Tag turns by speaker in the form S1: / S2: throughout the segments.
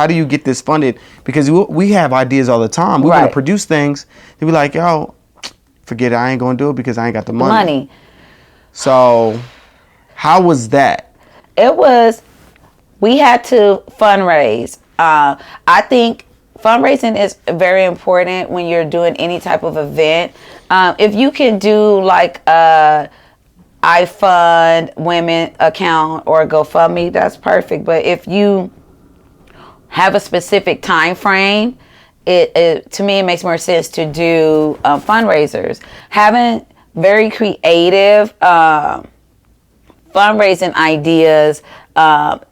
S1: How do you get this funded? Because we have ideas all the time. We want to produce things. They be like, yo, forget it. I ain't going to do it because I ain't got the money. So how was that?
S2: We had to fundraise. I think fundraising is very important when you're doing any type of event. If you can do like I Fund Women account or GoFundMe, that's perfect. But if you have a specific time frame, it to me it makes more sense to do fundraisers. Having very creative fundraising ideas,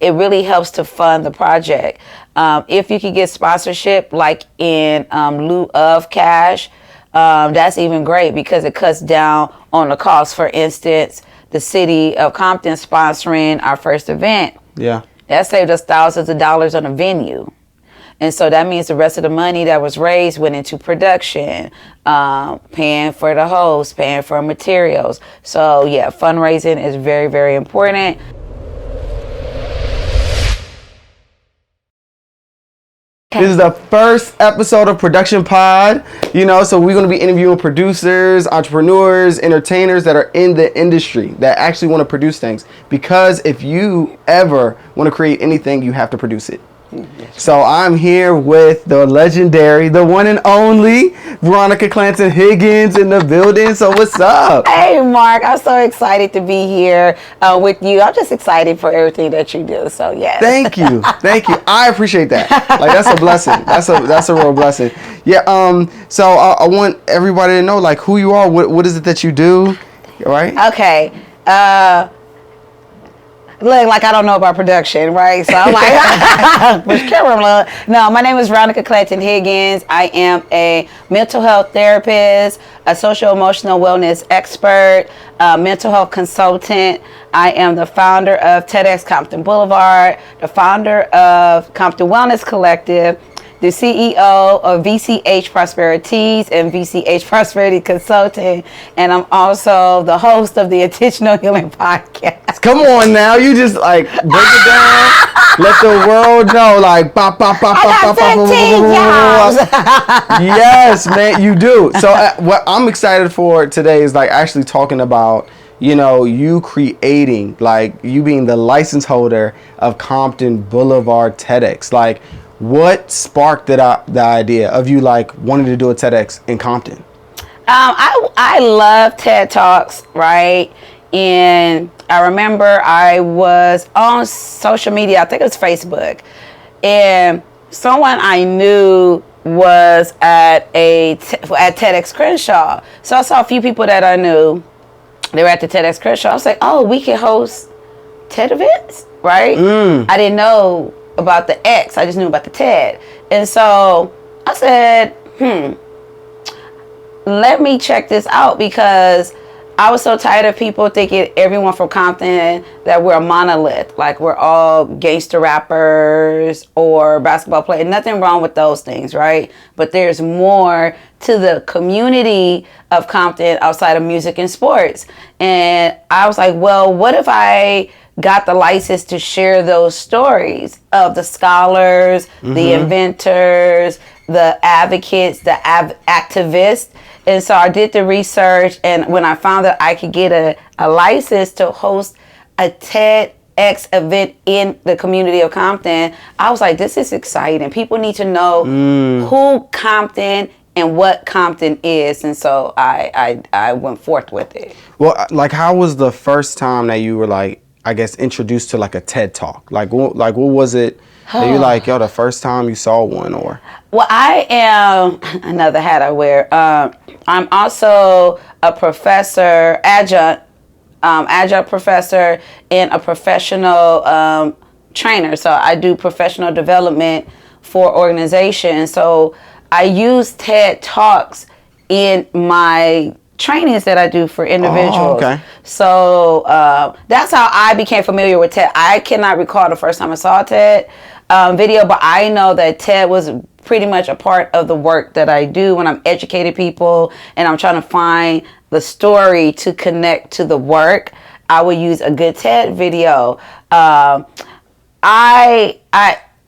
S2: it really helps to fund the project. If you could get sponsorship like in lieu of cash, that's even great because it cuts down on the cost. For instance, the city of Compton sponsoring our first event.
S1: Yeah.
S2: That saved us thousands of dollars on a venue. And so that means the rest of the money that was raised went into production, paying for the host, paying for materials. So yeah, fundraising is very, very important.
S1: This is the first episode of Production Pod, so we're going to be interviewing producers, entrepreneurs, entertainers that are in the industry that actually want to produce things. Because if you ever want to create anything, you have to produce it. So I'm here with the legendary, the one and only Veronica Clanton-Higgins in the building. So what's up?
S2: Hey, Mark. I'm so excited to be here with you. I'm just excited for everything that you do. So yeah.
S1: Thank you. I appreciate that. Like that's a blessing. That's a real blessing. Yeah. So I want everybody to know like who you are. What is it that you do? Right.
S2: Okay. Look, like I don't know about production, right? So I'm like, which camera? No, my name is Veronica Clanton-Higgins. I am a mental health therapist, a social emotional wellness expert, mental health consultant. I am the founder of TedX Compton Boulevard, the founder of Compton Wellness Collective, the CEO of VCH Prosperities and VCH Prosperity Consulting, and I'm also the host of the Intentional Healing Podcast.
S1: Come on now, you just like break it down, let the world know, like bop, bop, bop, bop, bop, bop, bop. Yes, man, you do. So what I'm excited for today is like actually talking about you creating, like you being the license holder of Compton Boulevard TEDx. Like, what sparked the idea of you like wanting to do a TEDx in Compton?
S2: I love TED Talks, right? And I remember I was on social media, I think it was Facebook, and someone I knew was at TEDx Crenshaw. So I saw a few people that I knew. They were at the TEDx Crenshaw. I was like, oh, we can host TED events, right? I didn't know about the X. I just knew about the TED. And so I said, let me check this out, because I was so tired of people thinking everyone from Compton that we're a monolith, like we're all gangster rappers or basketball players. Nothing wrong with those things, right? But there's more to the community of Compton outside of music and sports. And I was like, well, what if I got the license to share those stories of the scholars, the inventors, the advocates, the activists. And so I did the research, and when I found that I could get a license to host a TEDx event in the community of Compton, I was like, this is exciting. People need to know who Compton and what Compton is. And so I went forth with it.
S1: Well, like, how was the first time that you were like, I guess, introduced to like a TED Talk? Like what was it that you like, the first time you saw one? Or
S2: well, I am another hat I wear. I'm also a professor, adjunct professor, and a professional trainer. So I do professional development for organizations. So I use TED Talks in my trainings that I do for individuals.
S1: Okay.
S2: So that's how I became familiar with TED. I cannot recall the first time I saw a TED video, but I know that TED was pretty much a part of the work that I do when I'm educating people and I'm trying to find the story to connect to the work. I would use a good TED video.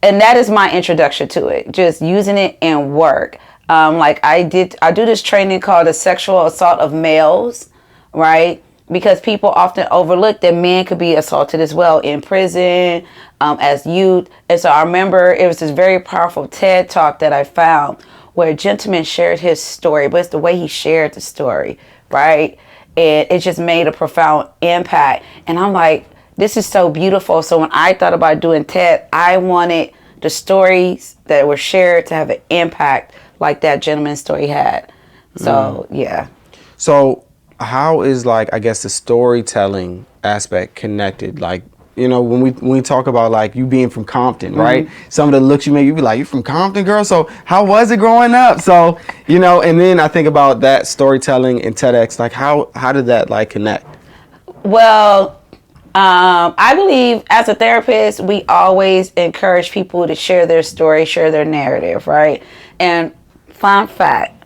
S2: and that is my introduction to it, just using it in work. Like I do this training called the sexual assault of males, right? Because people often overlook that men could be assaulted as well in prison, as youth. And so I remember it was this very powerful TED talk that I found where a gentleman shared his story, but it's the way he shared the story, right? And it just made a profound impact. And I'm like, this is so beautiful. So when I thought about doing TED, I wanted the stories that were shared to have an impact like that gentleman's story had. So, yeah.
S1: So how is, like, I guess the storytelling aspect connected? Like, you know, when we talk about, like, you being from Compton, right? Some of the looks you make, you be like, you from Compton, girl? So how was it growing up? So, you know, and then I think about that storytelling in TEDx, like how did that, like, connect?
S2: Well, I believe as a therapist, we always encourage people to share their story, share their narrative, right? And fun fact,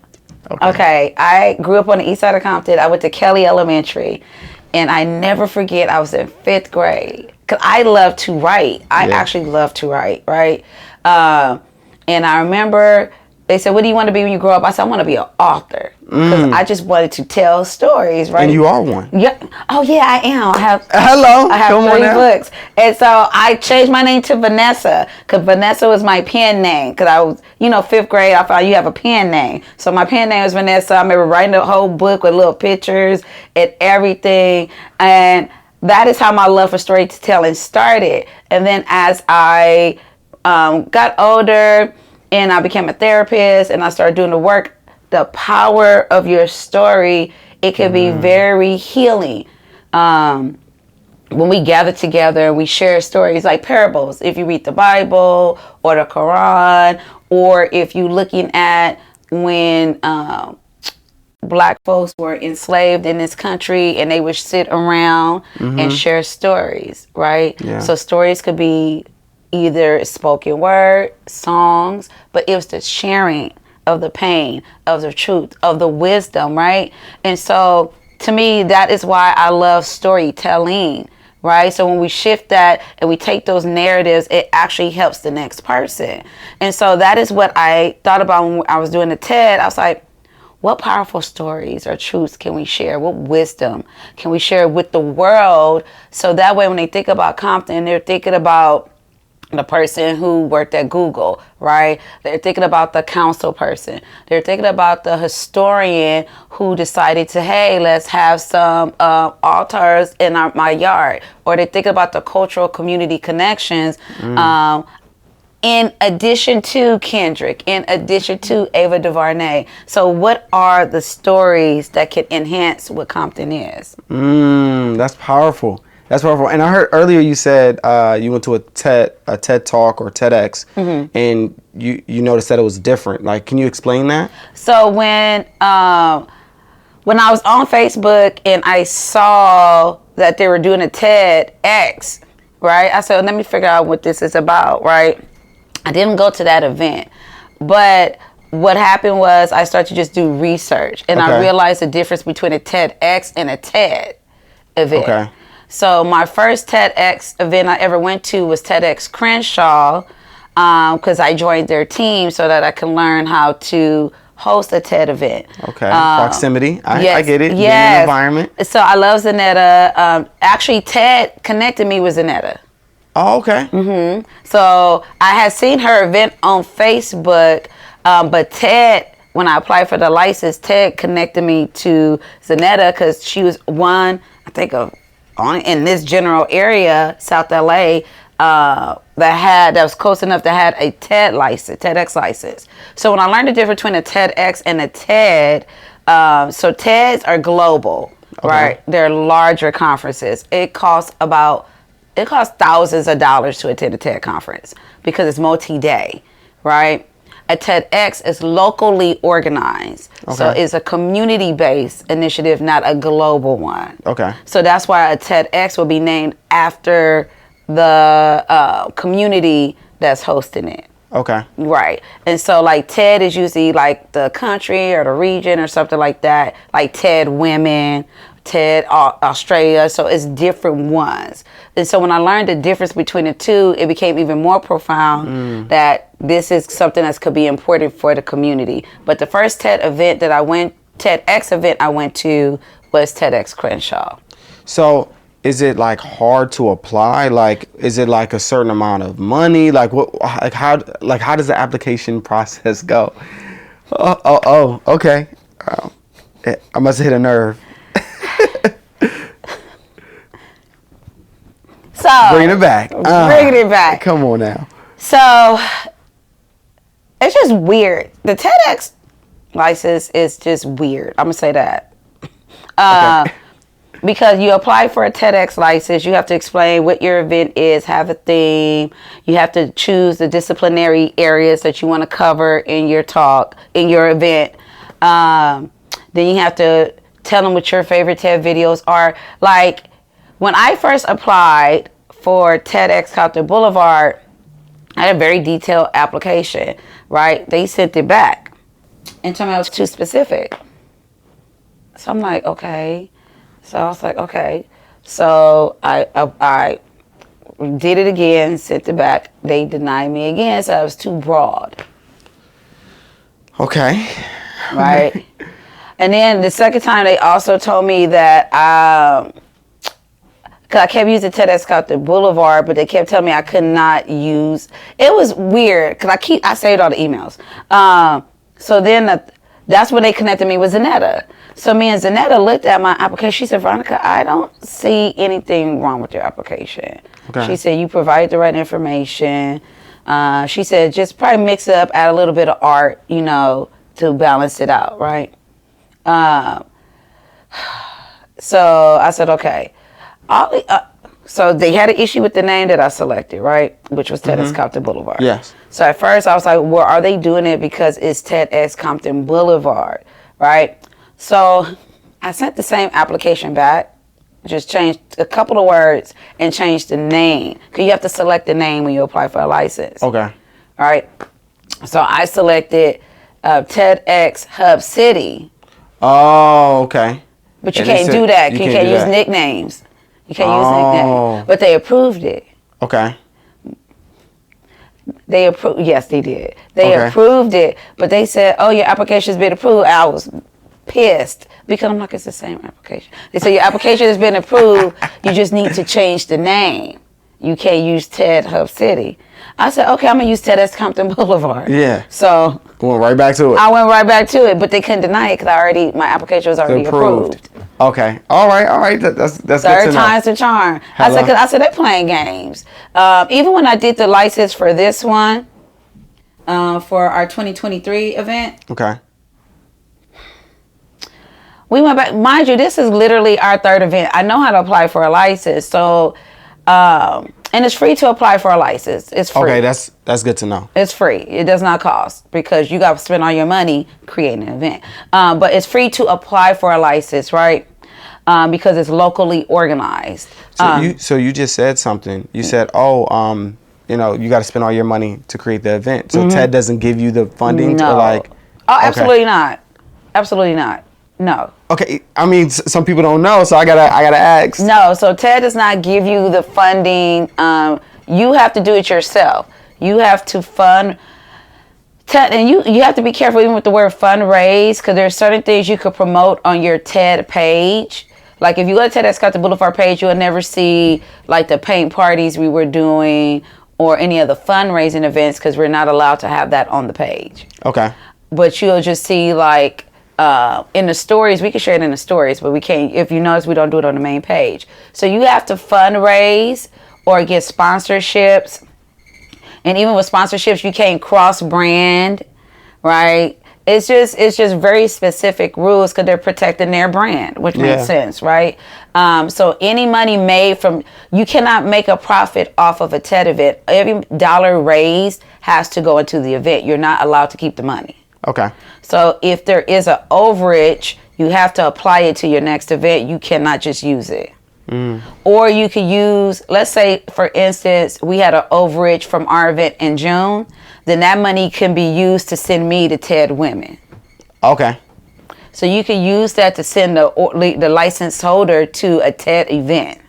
S2: okay, I grew up on the east side of Compton. I went to Kelly Elementary, and I never forget, I was in 5th grade. Because I love to write. I actually love to write, right? And I remember they said, what do you want to be when you grow up? I said, I want to be an author. Because I just wanted to tell stories, right?
S1: And you are one.
S2: Yeah. Oh, yeah, I am. I have
S1: Come
S2: 3 books. And so I changed my name to Vanessa, because Vanessa was my pen name. Because I was, 5th grade, I found you have a pen name. So my pen name was Vanessa. I remember writing the whole book with little pictures and everything. And that is how my love for storytelling started. And then as I got older and I became a therapist and I started doing the work, the power of your story, it can be very healing. When we gather together, we share stories like parables. If you read the Bible or the Quran, or if you're looking at when Black folks were enslaved in this country and they would sit around and share stories, right?
S1: Yeah.
S2: So stories could be either spoken word, songs, but it was the sharing of the pain, of the truth, of the wisdom, right? And so to me, that is why I love storytelling, right? So when we shift that and we take those narratives, it actually helps the next person. And so that is what I thought about when I was doing the TED. I was like, what powerful stories or truths can we share? What wisdom can we share with the world? So that way when they think about Compton, they're thinking about the person who worked at Google, right? They're thinking about the council person. They're thinking about the historian who decided to, hey, let's have some altars in my yard. Or they're thinking about the cultural community connections. In addition to Kendrick, in addition to Ava DuVernay. So what are the stories that can enhance what Compton is?
S1: That's powerful. That's powerful. And I heard earlier you said you went to a TED Talk or TEDx, and you noticed that it was different. Like, can you explain that?
S2: So when I was on Facebook and I saw that they were doing a TEDx, right? I said, let me figure out what this is about, right? I didn't go to that event, but what happened was I started to just do research, and I realized the difference between a TEDx and a TED event.
S1: Okay.
S2: So my first TEDx event I ever went to was TEDx Crenshaw, because I joined their team so that I can learn how to host a TED event.
S1: Okay. Proximity. I get it.
S2: Yes.
S1: Being in the environment.
S2: So I love Zanetta. Actually, TED connected me with Zanetta.
S1: Oh, okay.
S2: So I had seen her event on Facebook, but TED, when I applied for the license, TED connected me to Zanetta because she was one, I think, in this general area, South LA, that was close enough to had a TED license, TEDx license. So when I learned the difference between a TEDx and a TED, so TEDs are global, right? They're larger conferences. It costs thousands of dollars to attend a TED conference because it's multi-day, right? A TEDx is locally organized. So it's a community-based initiative, not a global one. Okay. So that's why a TEDx will be named after the community that's hosting it. Okay. Right. And so like TED is usually like the country or the region or something like that, like TED Women, TED Australia. So it's different ones. And so when I learned the difference between the two, it became even more profound that this is something that could be important for the community. But the first TEDx event I went to was TEDx Crenshaw.
S1: So is it like hard to apply? Like, is it like a certain amount of money? Like what? How does the application process go? Okay. I must have hit a nerve.
S2: So
S1: bringing it back.
S2: Bringing it back.
S1: Come on now.
S2: So it's just weird. The TEDx license is just weird. I'm gonna say that.
S1: Okay.
S2: Because you apply for a TEDx license, you have to explain what your event is, have a theme. You have to choose the disciplinary areas that you want to cover in your talk, in your event. Then you have to tell them what your favorite TED videos are. Like, when I first applied for TEDx Compton Boulevard, I had a very detailed application, right? They sent it back and told me I was too specific. So I'm like, okay. So I was like, okay. So I did it again, sent it back. They denied me again, so I was too broad.
S1: Okay.
S2: Right? And then the second time, they also told me that, because I kept using TEDx Compton Boulevard, but they kept telling me I could not use. It was weird, because I saved all the emails. So then that's when they connected me with Zanetta. So me and Zanetta looked at my application. She said, Veronica, I don't see anything wrong with your application. Okay. She said, you provide the right information. She said, just probably mix it up, add a little bit of art, to balance it out, right? So I said, okay. So they had an issue with the name that I selected, right? Which was TEDx Compton Boulevard.
S1: Yes.
S2: So at first I was like, well, are they doing it because it's TEDx Compton Boulevard, right? So I sent the same application back, just changed a couple of words and changed the name. Because you have to select the name when you apply for a license. Okay. All right. So I selected TEDx Hub City.
S1: Oh, okay.
S2: But you can't do that. You can't use nicknames. You can't use nicknames. But they approved it. Okay. They approved. Yes, they did. They approved it, but they said, "Oh, your application's been approved." I was pissed because I'm like, it's the same application. They said your application has been approved. You just need to change the name. You can't use TED Hub City. I said, okay, I'm gonna use TEDx Compton Boulevard. Yeah. So
S1: went right back to it.
S2: I went right back to it, but they couldn't deny it because my application was already approved.
S1: Okay. All right. That's good to know.
S2: Third time's the charm. I said they're playing games. Even when I did the license for this one, for our 2023 event. Okay. We went back. Mind you, this is literally our third event. I know how to apply for a license, so and it's free to apply for a license. It's free. Okay,
S1: that's good to know.
S2: It's free. It does not cost because you got to spend all your money creating an event. But it's free to apply for a license, right? Because it's locally organized.
S1: So you just said something. You said, you got to spend all your money to create the event. So TED doesn't give you the funding to like.
S2: Oh, absolutely not. Absolutely not. No.
S1: Okay, I mean, some people don't know, so I gotta ask.
S2: No, so TED does not give you the funding. You have to do it yourself. You have to fund TED, and you have to be careful even with the word fundraise, because there are certain things you could promote on your TED page. Like if you go to TEDx Compton Boulevard page, you'll never see like the paint parties we were doing or any of the fundraising events, because we're not allowed to have that on the page. Okay. But you'll just see like. In the stories, we can share it in the stories, but we can't. If you notice, we don't do it on the main page. So you have to fundraise or get sponsorships, and even with sponsorships, you can't cross brand, right? It's just very specific rules because they're protecting their brand, which makes sense, right? So any money made from, you cannot make a profit off of a TED event. Every dollar raised has to go into the event. You're not allowed to keep the money. Okay. So if there is an overage, you have to apply it to your next event. You cannot just use it. Or you could use, let's say, for instance, we had an overage from our event in June. Then that money can be used to send me to TED Women. Okay. So you can use that to send the license holder to a TED event.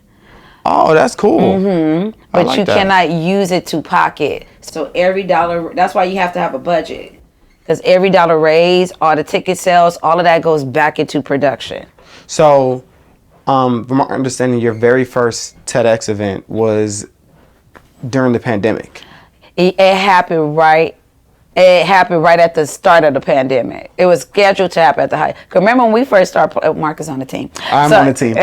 S1: Oh, that's cool. Mm-hmm.
S2: But you cannot use it to pocket. So every dollar, that's why you have to have a budget. Because every dollar raised, all the ticket sales, all of that goes back into production.
S1: So, from my understanding, your very first TEDx event was during the pandemic.
S2: It happened right. It happened right at the start of the pandemic. It was scheduled to happen at the height. Because remember when we first started, Mark is on the team.
S1: I'm on the team.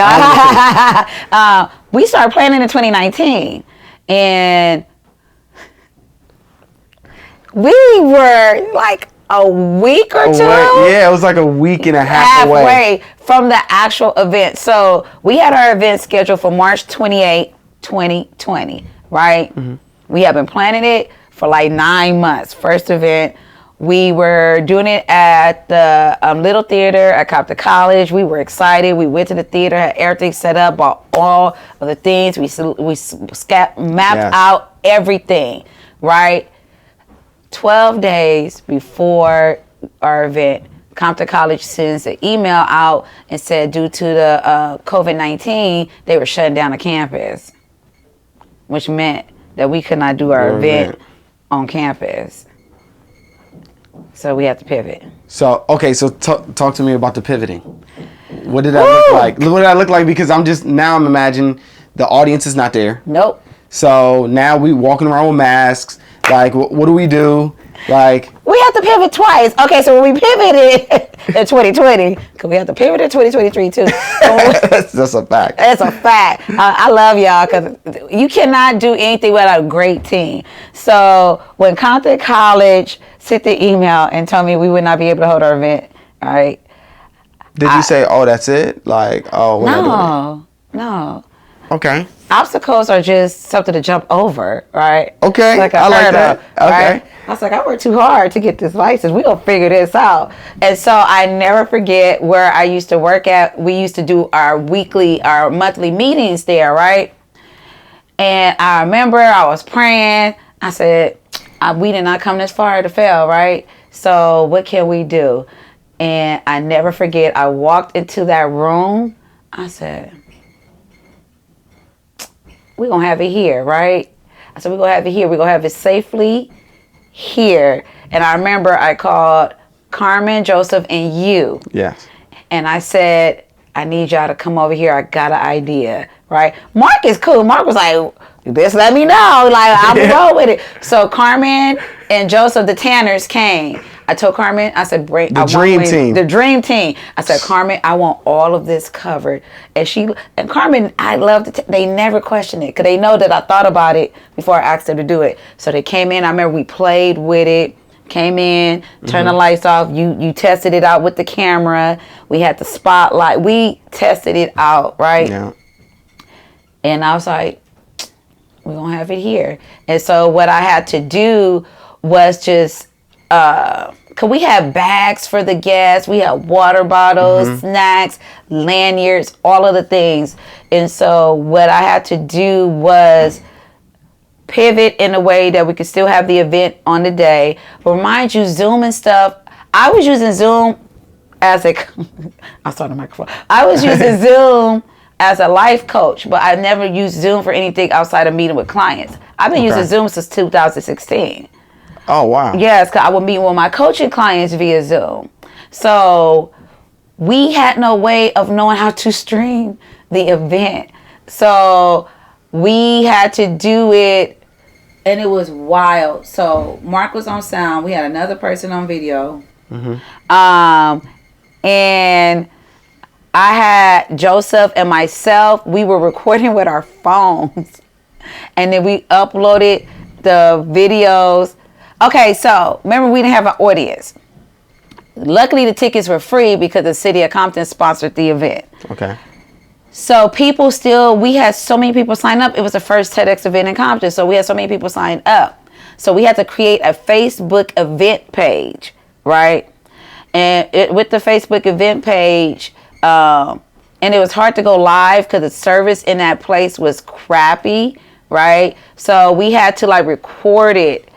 S2: We started planning in 2019. And we were like a week or two.
S1: Yeah, it was like a week and a half away
S2: from the actual event. So we had our event scheduled for March 28, 2020, right? Mm-hmm. We have been planning it for like 9 months. First event, we were doing it at the Little Theater at Compton College. We were excited. We went to the theater, had everything set up, bought all of the things. We mapped out everything, right? 12 days before our event, Compton College sends an email out and said due to the COVID-19, they were shutting down the campus, which meant that we could not do our event on campus. So we had to pivot.
S1: So, okay, so talk to me about the pivoting. What did that look like? What did that look like? Because I'm imagining the audience is not there.
S2: Nope.
S1: So now we walking around with masks. Like, what do we do? Like,
S2: we have to pivot twice. Okay, so when we pivoted in 2020, because we have to pivot in 2023 too.
S1: That's a fact.
S2: That's a fact. I love y'all because you cannot do anything without a great team. So when Compton College sent the email and told me we would not be able to hold our event, all right?
S1: Did you say, oh, that's it? Like, oh, we're not doing it?
S2: No.
S1: Okay.
S2: Obstacles are just something to jump over, right?
S1: Okay,
S2: like
S1: I like that. Okay.
S2: Right? I was like, I worked too hard to get this license. We're going to figure this out. And so I never forget where I used to work at. We used to do our monthly meetings there, right? And I remember I was praying. I said, we did not come this far to fail, right? So what can we do? And I never forget, I walked into that room. I said, we're going to have it here, right? I said, we're going to have it here. We're going to have it safely here. And I remember I called Carmen, Joseph, and you.
S1: Yes.
S2: And I said, I need y'all to come over here. I got an idea, right? Mark is cool. Mark was like, just let me know. Like, I'm going to roll with it. So Carmen and Joseph, the Tanners, came. I told Carmen, I said,
S1: the dream team.
S2: I said, Carmen, I want all of this covered. And Carmen, I love they never questioned it because they know that I thought about it before I asked them to do it. So they came in. I remember we played with it, came in, turned the lights off. You tested it out with the camera. We had the spotlight. We tested it out, right?
S1: Yeah.
S2: And I was like, we're going to have it here. And so what I had to do was just, cause we had bags for the guests, we had water bottles, snacks, lanyards, all of the things. And so what I had to do was pivot in a way that we could still have the event on the day. But mind you, Zoom and stuff, I was using Zoom as I'll start the microphone. I was using Zoom as a life coach, but I never used Zoom for anything outside of meeting with clients. I've been using Zoom since 2016.
S1: Oh, wow.
S2: Yes, because I would meet with my coaching clients via Zoom. So we had no way of knowing how to stream the event. So we had to do it, and it was wild. So Mark was on sound. We had another person on video. And I had Joseph and myself. We were recording with our phones. And then we uploaded the videos. Okay, so remember we didn't have an audience. Luckily, the tickets were free because the city of Compton sponsored the event.
S1: Okay.
S2: So we had so many people sign up. It was the first TEDx event in Compton, so we had so many people sign up. So we had to create a Facebook event page, right? And with the Facebook event page, and it was hard to go live because the service in that place was crappy, right? So we had to record it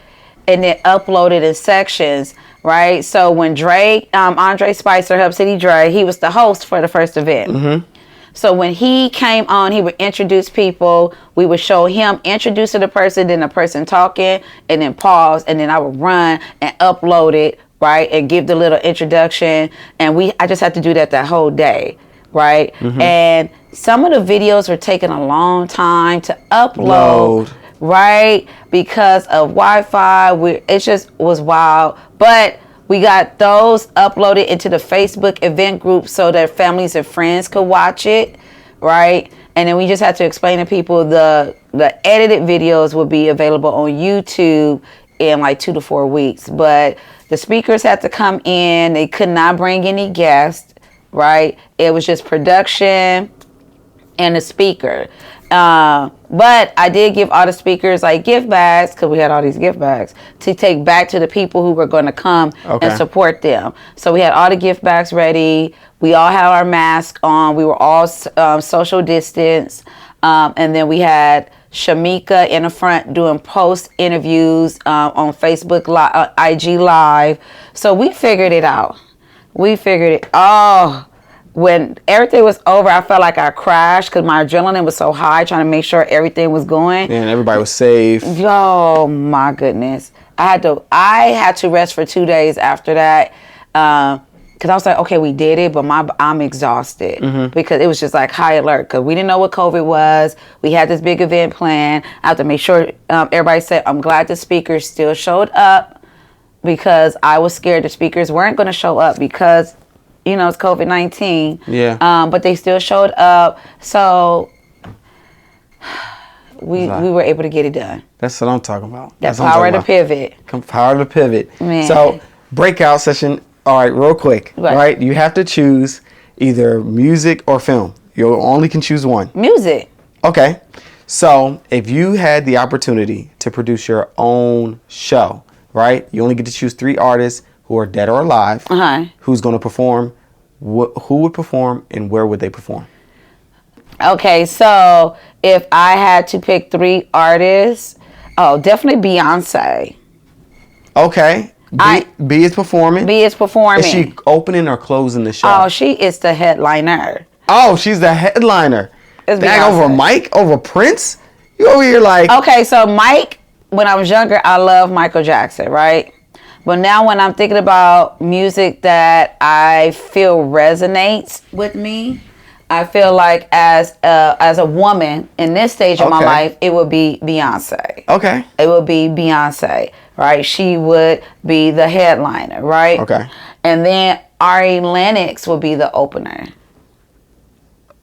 S2: and then uploaded in sections, right? So when Drake, Andre Spicer, Hub City Dre, he was the host for the first event.
S1: Mm-hmm.
S2: So when he came on, he would introduce people. We would show him introducing the person, then the person talking, and then pause, and then I would run and upload it, right, and give the little introduction. And I just had to do that whole day, right? Mm-hmm. And some of the videos were taking a long time to upload, right, because of Wi-Fi. It just was wild, but we got those uploaded into the Facebook event group so that families and friends could watch it, right? And then we just had to explain to people the edited videos will be available on YouTube in like 2 to 4 weeks. But the speakers had to come in. They could not bring any guests, right? It was just production and the speaker. But I did give all the speakers like gift bags, because we had all these gift bags to take back to the people who were going to come and support them. So we had all the gift bags ready. We all had our masks on. We were all social distance. And then we had Shamika in the front doing post interviews on Facebook IG Live. So we figured it out. When everything was over, I felt like I crashed because my adrenaline was so high, trying to make sure everything was going.
S1: And everybody was safe.
S2: Oh my goodness! I had to rest for 2 days after that because I was like, okay, we did it, but I'm exhausted because it was just like high alert because we didn't know what COVID was. We had this big event planned. I have to make sure everybody said. I'm glad the speakers still showed up because I was scared the speakers weren't going to show up because, you know, it's COVID-19.
S1: Yeah.
S2: But they still showed up. So we were able to get it done.
S1: That's what I'm talking about.
S2: That power to pivot.
S1: Power to pivot.
S2: Man.
S1: So breakout session. All right, real quick. Right. You have to choose either music or film. You only can choose one.
S2: Music.
S1: Okay. So if you had the opportunity to produce your own show, right? You only get to choose 3 artists who are dead or alive, who's going to perform, who would perform, and where would they perform? Okay,
S2: so if I had to pick 3 artists, definitely Beyonce.
S1: Okay. B is performing?
S2: B is performing.
S1: Is she opening or closing the show?
S2: Oh, she is the headliner.
S1: Oh, she's the headliner.
S2: It's
S1: Bag over Mike? Over Prince? You over here like...
S2: Okay, so Mike, when I was younger, I loved Michael Jackson, right? But now when I'm thinking about music that I feel resonates with me, I feel like as a woman in this stage of my life, it would be Beyonce.
S1: Okay.
S2: It would be Beyonce, right? She would be the headliner, right?
S1: Okay.
S2: And then Ari Lennox would be the opener.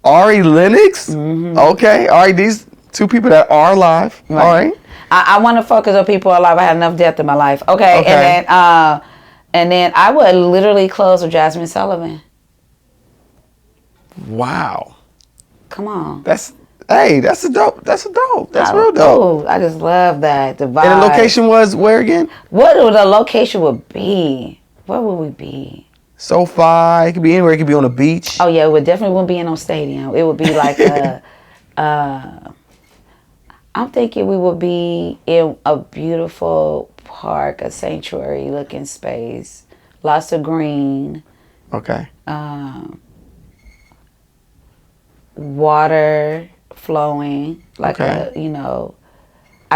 S1: Ari Lennox? Mm-hmm. Okay. All right, these 2 people that are alive. Right. All right.
S2: I want to focus on people alive. I had enough death in my life. Okay. And then I would literally close with Jasmine Sullivan.
S1: Wow.
S2: Come on.
S1: That's a dope. That's real dope.
S2: Oh, I just love that. The vibe.
S1: And the location was where again?
S2: What the location would be? Where would we be?
S1: SoFi. It could be anywhere. It could be on a beach.
S2: Oh yeah, it definitely wouldn't be in no stadium. It would be like I'm thinking we would be in a beautiful park, a sanctuary looking space, lots of green.
S1: Okay.
S2: Water flowing, like I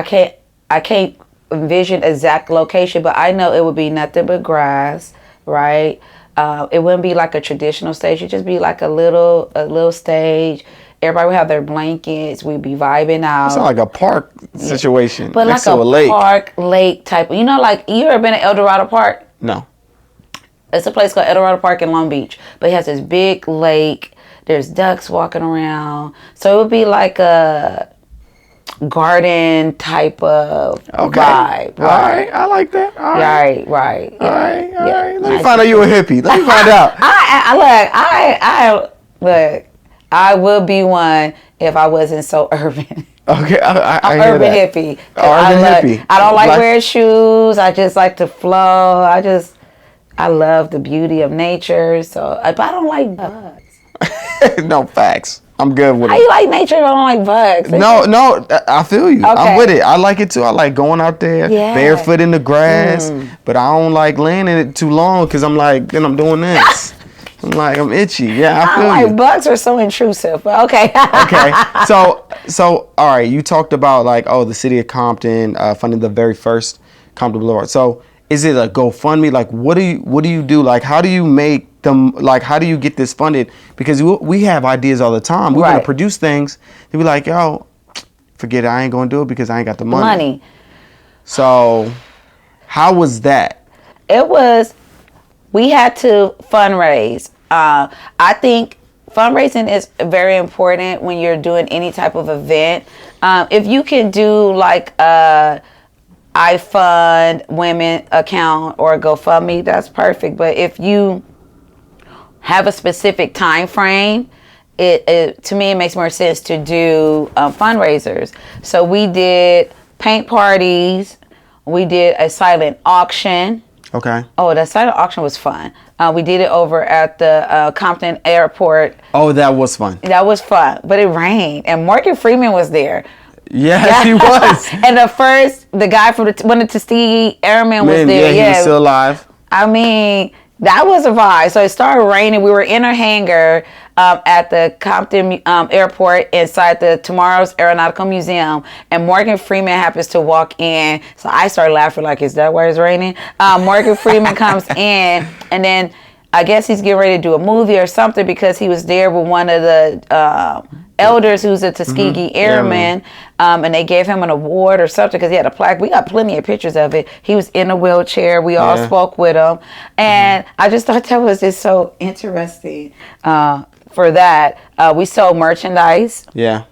S2: can't envision exact location, but I know it would be nothing but grass, right? It wouldn't be like a traditional stage. It'd just be like a little stage. Everybody would have their blankets. We'd be vibing out.
S1: It sounds like a park situation.
S2: But
S1: next
S2: like
S1: to a lake.
S2: Park, lake type. You know, like, you ever been to El Dorado Park?
S1: No.
S2: It's a place called El Dorado Park in Long Beach. But it has this big lake. There's ducks walking around. So it would be like a garden type of vibe. Right?
S1: All right. I like that. All right.
S2: Right.
S1: Yeah. All right. Let me find out you a hippie. Let me find out.
S2: I would be one if I wasn't so urban.
S1: Okay,
S2: I'm urban hippie.
S1: Hippie.
S2: I don't like wearing shoes. I just like to flow. I love the beauty of nature. So, but I don't like bugs.
S1: No, facts. I'm good with
S2: How
S1: it.
S2: you like nature and don't like bugs?
S1: No, I feel you.
S2: Okay.
S1: I'm with it. I like it too. I like going out there
S2: Yeah.
S1: barefoot in the grass, but I don't like laying in it too long because I'm like, then I'm doing this. I'm like, I'm itchy. Yeah, I feel you.
S2: Bugs are so intrusive, but okay.
S1: Okay. So, all right, you talked about like, the city of Compton funding the very first Compton Boulevard. So, is it a GoFundMe? Like, what do you do? Like, how do you make them? Like, how do you get this funded? Because we have ideas all the time. We want to produce things. They be like, yo, forget it. I ain't gonna do it because I ain't got the money. So, how was that?
S2: It was. We had to fundraise. I think fundraising is very important when you're doing any type of event. If you can do like I Fund Women account or GoFundMe, that's perfect. But if you have a specific time frame, it to me it makes more sense to do fundraisers. So we did paint parties, we did a silent auction.
S1: Okay.
S2: Oh, that silent auction was fun. We did it over at the Compton Airport.
S1: Oh, that was fun.
S2: That was fun, but it rained, and Morgan Freeman was there.
S1: Yes, he was.
S2: And the guy from one of the Tuskegee Airmen was there.
S1: Yeah, he was still alive.
S2: I mean, that was a vibe. So it started raining. We were in a hangar at the Compton Airport inside the Tomorrow's Aeronautical Museum, and Morgan Freeman happens to walk in. So I started laughing like, is that why it's raining? Morgan Freeman comes in, and then I guess he's getting ready to do a movie or something because he was there with one of the elders who's a Tuskegee Airman, and they gave him an award or something because he had a plaque. We got plenty of pictures of it. He was in a wheelchair. We all spoke with him, and I just thought that was just so interesting. For that, we sold merchandise.
S1: Yeah.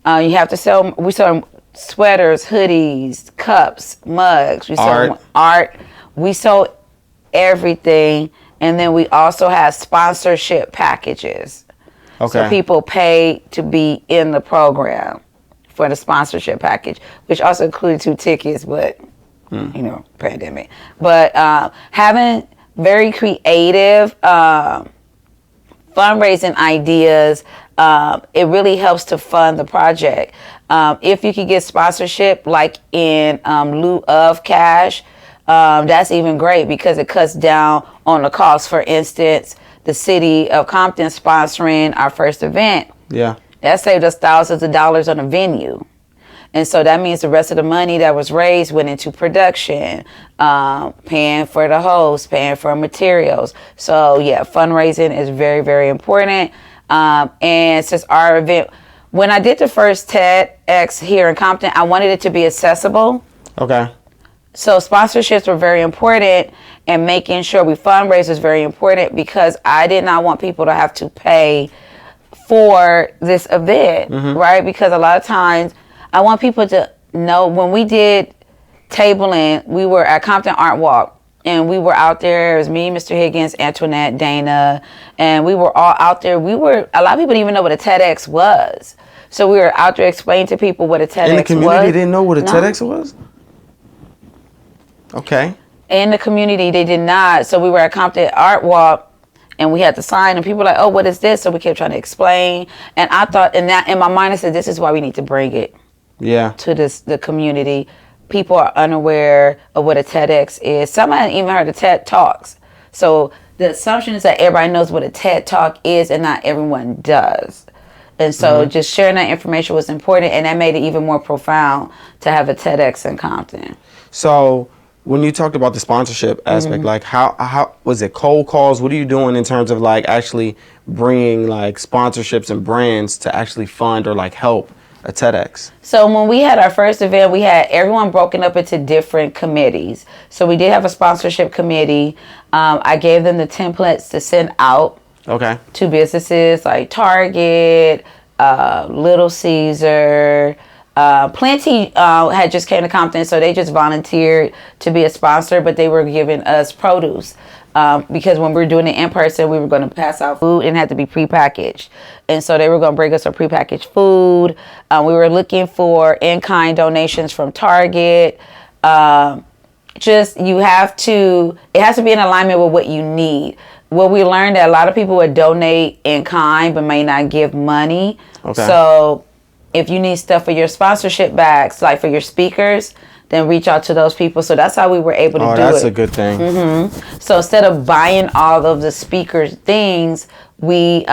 S2: You have to sell. We sold sweaters, hoodies, cups, mugs. We sold art. We sold everything, and then we also had sponsorship packages.
S1: Okay.
S2: So people pay to be in the program for the sponsorship package, which also included 2 tickets, but pandemic. But having very creative fundraising ideas, it really helps to fund the project. If you could get sponsorship like in lieu of cash, that's even great because it cuts down on the cost. For instance, the city of Compton sponsoring our first event.
S1: Yeah.
S2: That saved us thousands of dollars on a venue. And so that means the rest of the money that was raised went into production, paying for the host, paying for materials. So yeah, fundraising is very, very important. And since our event, when I did the first TedX here in Compton, I wanted it to be accessible.
S1: Okay.
S2: So sponsorships were very important, and making sure we fundraise is very important because I did not want people to have to pay for this event, right? Because a lot of times I want people to know when we did tabling, we were at Compton Art Walk, and we were out there. It was me, Mr. Higgins, Antoinette, Dana, and we were all out there. A lot of people didn't even know what a TEDx was. So we were out there explaining to people what a TEDx was.
S1: In the community, didn't know what a TEDx was? Okay. In
S2: the community, they did not. So we were at Compton Art Walk, and we had the sign, and people were like, oh, what is this? So we kept trying to explain. And I thought, in my mind, I said, this is why we need to bring it to the community. People are unaware of what a TEDx is. Some haven't even heard of TED Talks. So the assumption is that everybody knows what a TED Talk is, and not everyone does. And so just sharing that information was important, and that made it even more profound to have a TEDx in Compton.
S1: So when you talked about the sponsorship aspect, like how was it cold calls? What are you doing in terms of like actually bringing like sponsorships and brands to actually fund or like help a TEDx?
S2: So when we had our first event, we had everyone broken up into different committees. So we did have a sponsorship committee. I gave them the templates to send out to businesses like Target, Little Caesar. Plenty had just came to Compton, so they just volunteered to be a sponsor, but they were giving us produce because when we were doing it in person, we were going to pass out food and it had to be prepackaged. And so they were going to bring us some prepackaged food. We were looking for in-kind donations from Target. It has to be in alignment with what you need. Well, we learned that a lot of people would donate in kind but may not give money.
S1: Okay.
S2: So if you need stuff for your sponsorship bags, like for your speakers, then reach out to those people. So that's how we were able to do it.
S1: Oh, that's a good thing.
S2: So instead of buying all of the speakers' things, we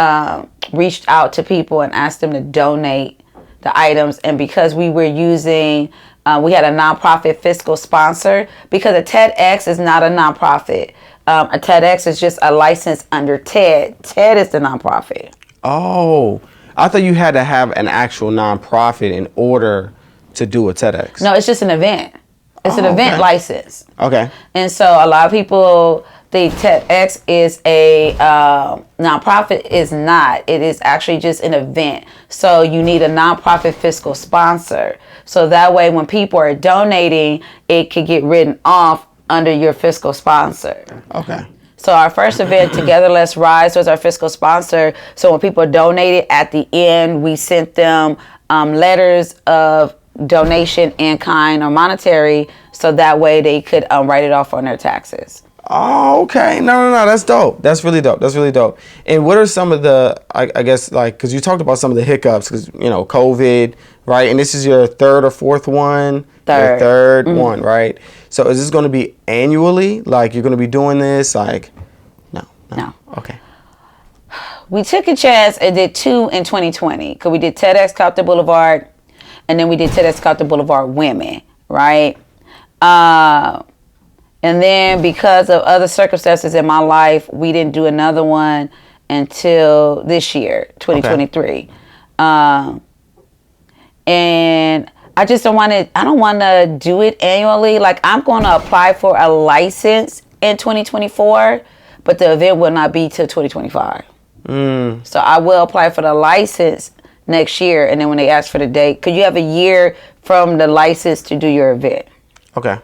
S2: reached out to people and asked them to donate the items. And because we were using, we had a nonprofit fiscal sponsor, because a TedX is not a nonprofit. A TedX is just a license under TED. TED is the nonprofit.
S1: Oh, I thought you had to have an actual nonprofit in order to do a TEDx.
S2: No, it's just an event. It's an event license.
S1: Okay.
S2: And so a lot of people think TedX is a nonprofit. Is not. It is actually just an event. So you need a nonprofit fiscal sponsor. So that way when people are donating, it could get written off under your fiscal sponsor.
S1: Okay.
S2: So our first event, Together Let's Rise, was our fiscal sponsor. So when people donated, at the end, we sent them letters of donation in kind or monetary, so that way they could write it off on their taxes.
S1: Oh, okay. No. That's dope. That's really dope. And what are some of the, I guess, like, because you talked about some of the hiccups, because, COVID, right? And this is your third or fourth one?
S2: Third.
S1: Your third one, right? So is this going to be annually? Like, you're going to be doing this? Like, no. Okay.
S2: We took a chance and did 2 in 2020, because we did TEDx Compton Boulevard, and then we did TEDx Compton Boulevard Women, right? And then because of other circumstances in my life, we didn't do another one until this year, 2023. Okay. And I just don't want to do it annually. Like, I'm going to apply for a license in 2024, but the event will not be till 2025. So I will apply for the license next year, and then when they ask for the date, because you have a year from the license to do your event.
S1: Okay.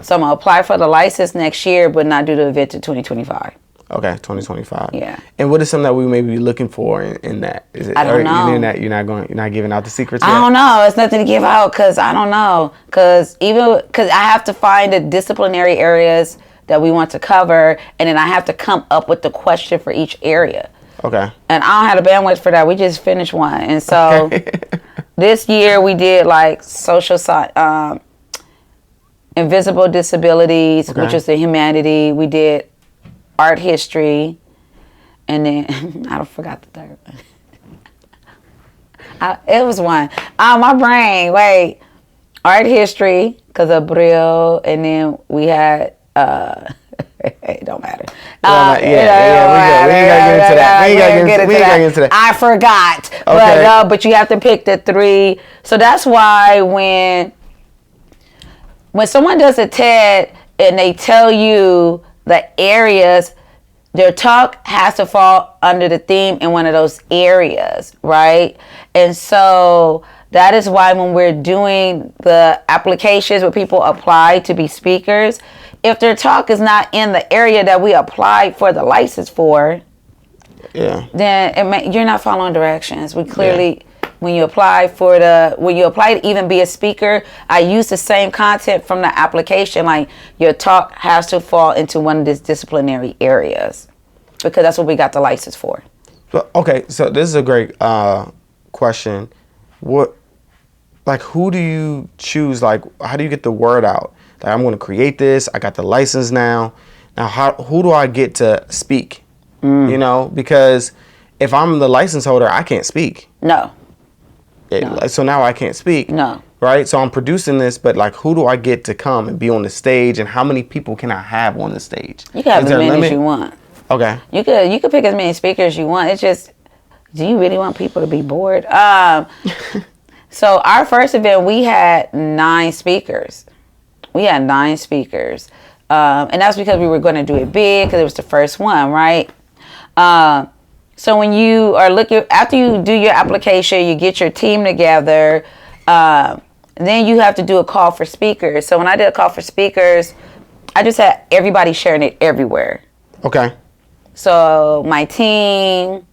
S2: So I'm going to apply for the license next year, but not do the event to 2025.
S1: Okay, 2025.
S2: Yeah.
S1: And what is something that we may be looking for in that? Is it,
S2: I don't know.
S1: You're not giving out the secrets yet?
S2: I don't know. It's nothing to give out, because I don't know. Because I have to find the disciplinary areas that we want to cover, and then I have to come up with the question for each area.
S1: Okay.
S2: And I don't have the bandwidth for that. We just finished one. And so this year we did like social science, invisible disabilities, which is the humanity. We did art history. And then I forgot the third one. It was one. My brain. Wait. Art history, because of Brill. And then we had... it don't matter. We ain't gotta get into that. I forgot. Okay. But you have to pick the 3. So that's why when someone does a TED and they tell you the areas, their talk has to fall under the theme in one of those areas, right? And so that is why when we're doing the applications where people apply to be speakers, if their talk is not in the area that we applied for the license for, then you're not following directions. We clearly, when you apply to even be a speaker, I use the same content from the application. Like, your talk has to fall into one of these disciplinary areas, because that's what we got the license for.
S1: Okay, so this is a great question. Who do you choose? Like, how do you get the word out? Like, I'm going to create this. I got the license now. Now, who do I get to speak? Because if I'm the license holder, I can't speak.
S2: No.
S1: So now I can't speak.
S2: No.
S1: Right? So I'm producing this, but like, who do I get to come and be on the stage, and how many people can I have on the stage?
S2: You can have as many as you want.
S1: Okay.
S2: You could pick as many speakers as you want. It's just, do you really want people to be bored? So our first event, we had 9 speakers. And that's because we were going to do it big, because it was the first one, right? So when you are after you do your application, you get your team together, then you have to do a call for speakers. So when I did a call for speakers, I just had everybody sharing it everywhere.
S1: Okay.
S2: So my team,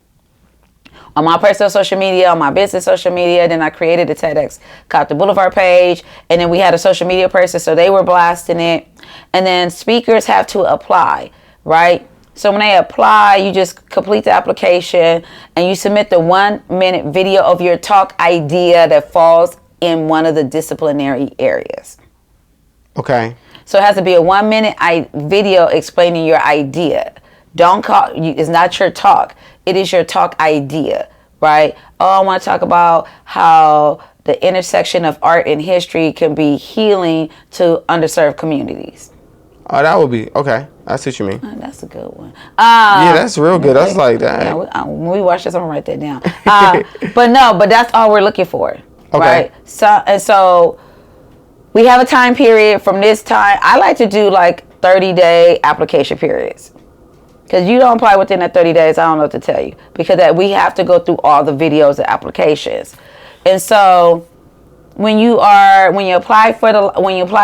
S2: on my personal social media, on my business social media, then I created a TEDx Compton Boulevard page, and then we had a social media person, so they were blasting it. And then speakers have to apply, right? So when they apply, you just complete the application and you submit the 1-minute video of your talk idea that falls in one of the disciplinary areas.
S1: Okay.
S2: So it has to be a 1-minute video explaining your idea. Don't call, it's not your talk. It is your talk idea, right? Oh, I want to talk about how the intersection of art and history can be healing to underserved communities.
S1: Oh, that would be, okay. I see what you mean.
S2: Oh, that's a good one.
S1: Yeah, that's real good. That's like that.
S2: Yeah, when we watch this, I'm going to write that down. But that's all we're looking for, right? So we have a time period from this time. I like to do like 30-day application periods. Because you don't apply within that 30 days, I don't know what to tell you. Because we have to go through all the videos and applications. And so when you apply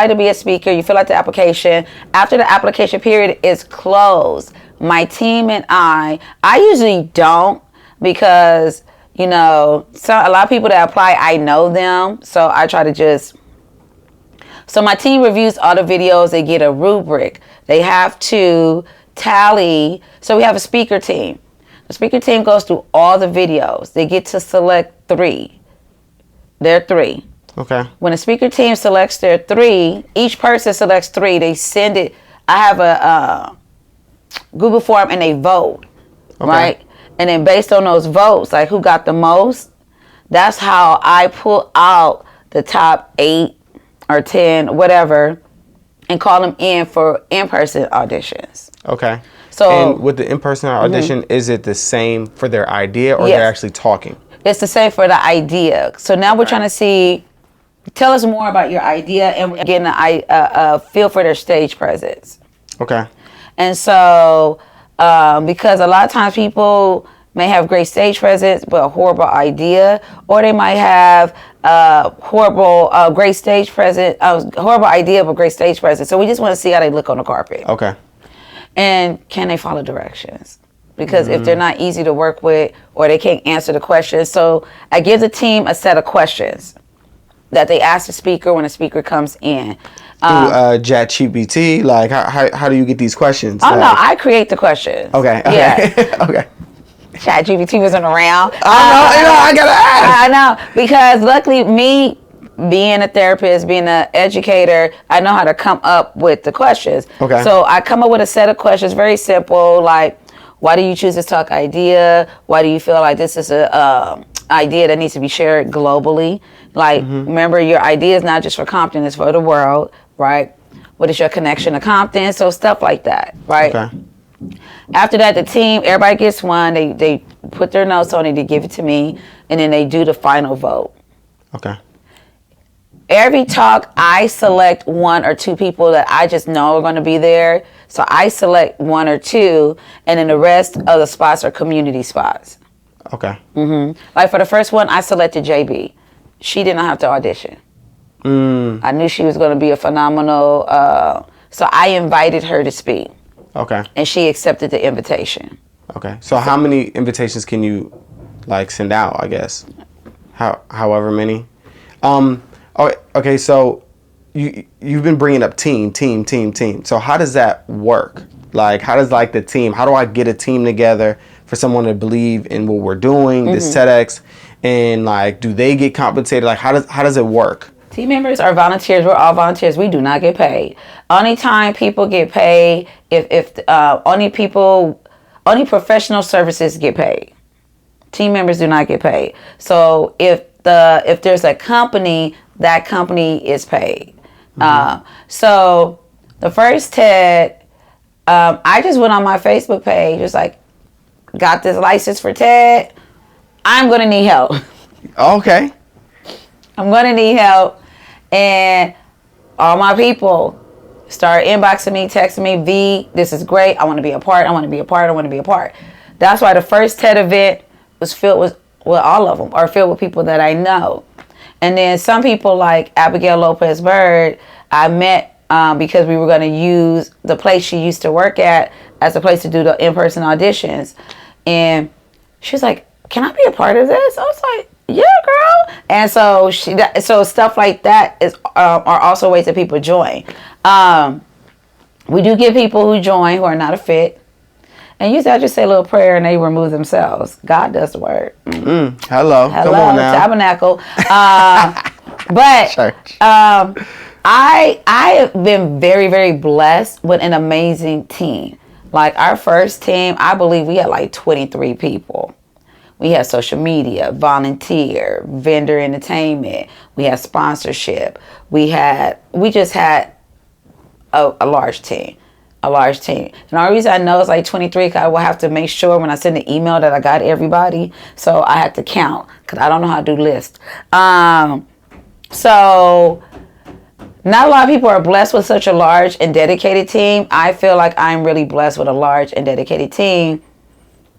S2: to be a speaker, you fill out the application. After the application period is closed, my team and I usually don't, because a lot of people that apply, I know them, so I try to just. So my team reviews all the videos. They get a rubric. They have to tally. So we have a speaker team. The speaker team goes through all the videos. They get to select 3. They're 3.
S1: Okay.
S2: When a speaker team selects their 3, each person selects 3. They send it. I have a Google form and they vote, right? And then based on those votes, like who got the most, that's how I pull out the top 8 or 10, whatever, and call them in for in-person auditions.
S1: Okay.
S2: So,
S1: and with the in-person audition, is it the same for their idea, or they're actually talking?
S2: It's the same for the idea. So now we're trying to see, tell us more about your idea, and we're getting a feel for their stage presence. Okay. And so, because a lot of times people may have great stage presence but a horrible idea, or they might have great stage presence, horrible idea but great stage presence. So we just want to see how they look on the carpet. Okay. And can they follow directions? Because if they're not easy to work with, or they can't answer the questions, so I give the team a set of questions that they ask the speaker when the speaker comes in.
S1: ChatGPT, like how do you get these questions?
S2: Oh, no, I create the questions. Okay. Yeah. Okay. ChatGPT wasn't around. I gotta ask. I know, because luckily me being a therapist, being an educator, I know how to come up with the questions. Okay. So I come up with a set of questions, very simple, like, why do you choose this talk idea? Why do you feel like this is a idea that needs to be shared globally? Like, remember, your idea is not just for Compton, it's for the world, right? What is your connection to Compton? So stuff like that, right? Okay. After that, the team, everybody gets one. They put their notes on it, they give it to me, and then they do the final vote. Okay. Every talk, I select 1 or 2 people that I just know are going to be there. So I select 1 or 2, and then the rest of the spots are community spots. Okay. Like for the first one, I selected JB. She did not have to audition. I knew she was going to be a phenomenal, so I invited her to speak. Okay. And she accepted the invitation.
S1: Okay. So how many invitations can you send out, I guess? However many? Okay, so you've been bringing up team. So how does that work? Like, how does the team? How do I get a team together for someone to believe in what we're doing, this TEDx, and do they get compensated? Like, how does it work?
S2: Team members are volunteers. We're all volunteers. We do not get paid. Only time people get paid if only professional services get paid. Team members do not get paid. So if there's a company, that company is paid. So the first TED, I just went on my Facebook page, was like, got this license for TED. I'm going to need help. Okay. I'm going to need help. And all my people start inboxing me, texting me, V, this is great. I want to be a part. I want to be a part. I want to be a part. That's why the first TED event was filled with all of them, or filled with people that I know. And then some people like Marquell Byrd, I met because we were going to use the place she used to work at as a place to do the in-person auditions. And she was like, can I be a part of this? I was like, yeah, girl. And so so stuff like that are also ways that people join. We do get people who join who are not a fit. And usually I just say a little prayer and they remove themselves. God does the work.
S1: Hello. Come on now.
S2: Tabernacle. But
S1: Church.
S2: I have been very, very blessed with an amazing team. Like our first team, I believe we had like 23 people. We had social media, volunteer, vendor entertainment. We had sponsorship. We just had a large team. A large team. And the only reason I know it's like 23 because I will have to make sure when I send an email that I got everybody. So I had to count because I don't know how to do lists. So not a lot of people are blessed with such a large and dedicated team. I feel like I'm really blessed with a large and dedicated team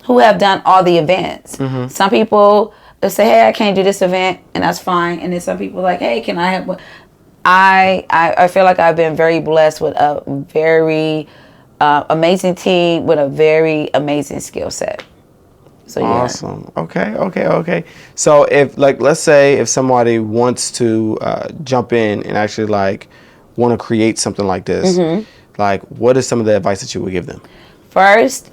S2: who have done all the events. Some people they say, hey, I can't do this event, and that's fine. And then some people like, hey, can I have... I feel like I've been very blessed with a very amazing team with a very amazing skill set. So yeah.
S1: Awesome. Okay. So if let's say if somebody wants to jump in and actually want to create something like this, what is some of the advice that you would give them?
S2: First,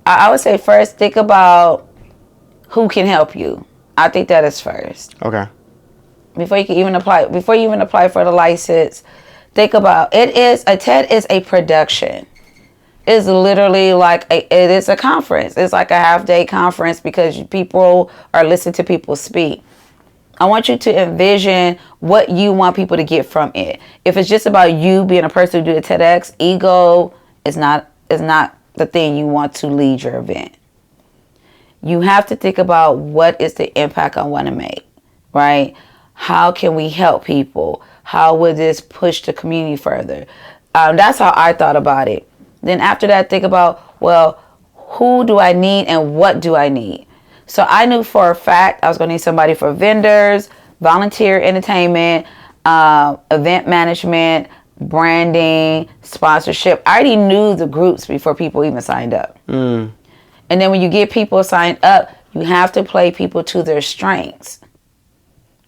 S2: I would say think about who can help you. I think that is first.
S1: Okay.
S2: Before you even apply for the license, think about TED is a production. It's literally it is a conference. It's like a half-day conference because people are listening to people speak. I want you to envision what you want people to get from it. If it's just about you being a person who do the TEDx, ego is not the thing you want to lead your event. You have to think about what is the impact I want to make, right? How can we help people? How would this push the community further? That's how I thought about it. Then after that, think about, well, who do I need and what do I need? So I knew for a fact I was going to need somebody for vendors, volunteer entertainment, event management, branding, sponsorship. I already knew the groups before people even signed up. And then when you get people signed up, you have to play people to their strengths,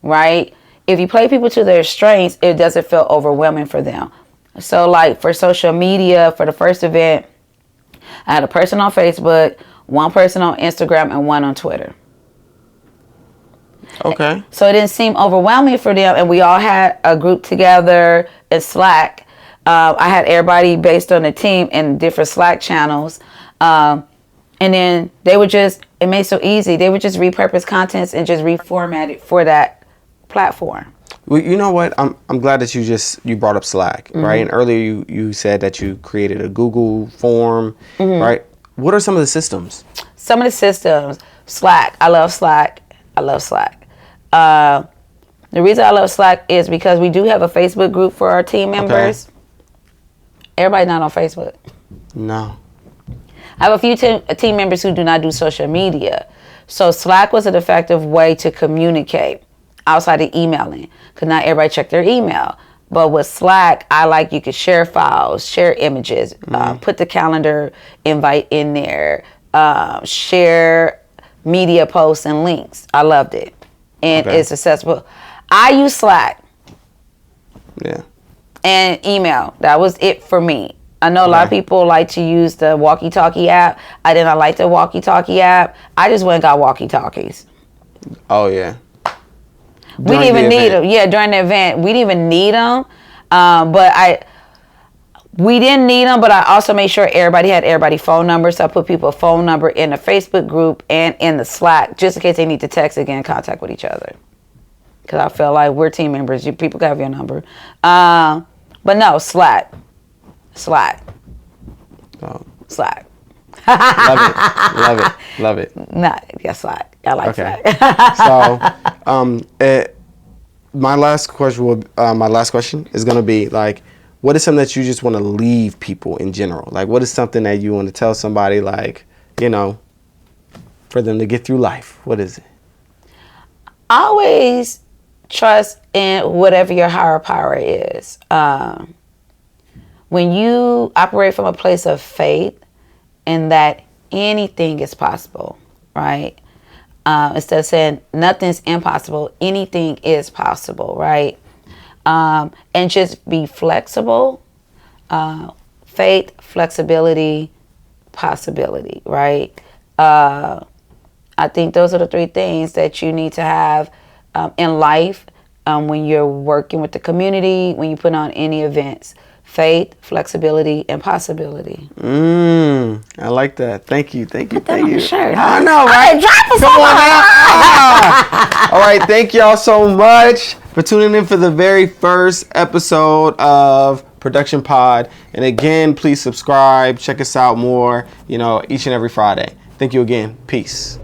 S2: right? If you play people to their strengths, it doesn't feel overwhelming for them. So for social media, for the first event, I had a person on Facebook, one person on Instagram, and one on Twitter.
S1: Okay.
S2: So it didn't seem overwhelming for them, and we all had a group together in Slack. I had everybody based on the team in different Slack channels. And then it made it so easy. They would just repurpose contents and just reformat it for that platform.
S1: Well, you know what? I'm glad that you brought up Slack, right? And earlier you said that you created a Google form, right? What are some of the systems?
S2: Some of the systems, Slack. I love Slack. The reason I love Slack is because we do have a Facebook group for our team members. Okay. Everybody's not on Facebook.
S1: No.
S2: I have a few team members who do not do social media. So Slack was an effective way to communicate outside of emailing, because not everybody checked their email. But with Slack, you could share files, share images, put the calendar invite in there, share media posts and links. I loved it. And it's accessible. I use Slack.
S1: Yeah.
S2: And email. That was it for me. I know a lot of people like to use the walkie-talkie app. I did not like the walkie-talkie app. I just went and got walkie-talkies.
S1: Oh, yeah.
S2: We didn't even need them. Yeah, during the event. We didn't even need them. We didn't need them, but I also made sure everybody had everybody's phone number. So I put people's phone number in the Facebook group and in the Slack, just in case they need to text again, contact with each other. Because I feel like we're team members. People can have your number. But no, Slack.
S1: Oh.
S2: Slack.
S1: Love it.
S2: Slack. I like Slack.
S1: So, my last question is gonna be what is something that you just want to leave people in general? What is something that you want to tell somebody, for them to get through life? What is it?
S2: Always trust in whatever your higher power is. When you operate from a place of faith, and that anything is possible, right? Instead of saying nothing's impossible, anything is possible, right? And just be flexible. Faith, flexibility, possibility, right? I think those are the three things that you need to have in life when you're working with the community, when you put on any events. Faith, flexibility, and possibility.
S1: I like that. Thank you.
S2: Put that on your shirt.
S1: I know, right? Come on now. All right. Thank y'all so much for tuning in for the very first episode of Production Pod. And again, please subscribe. Check us out more, each and every Friday. Thank you again. Peace.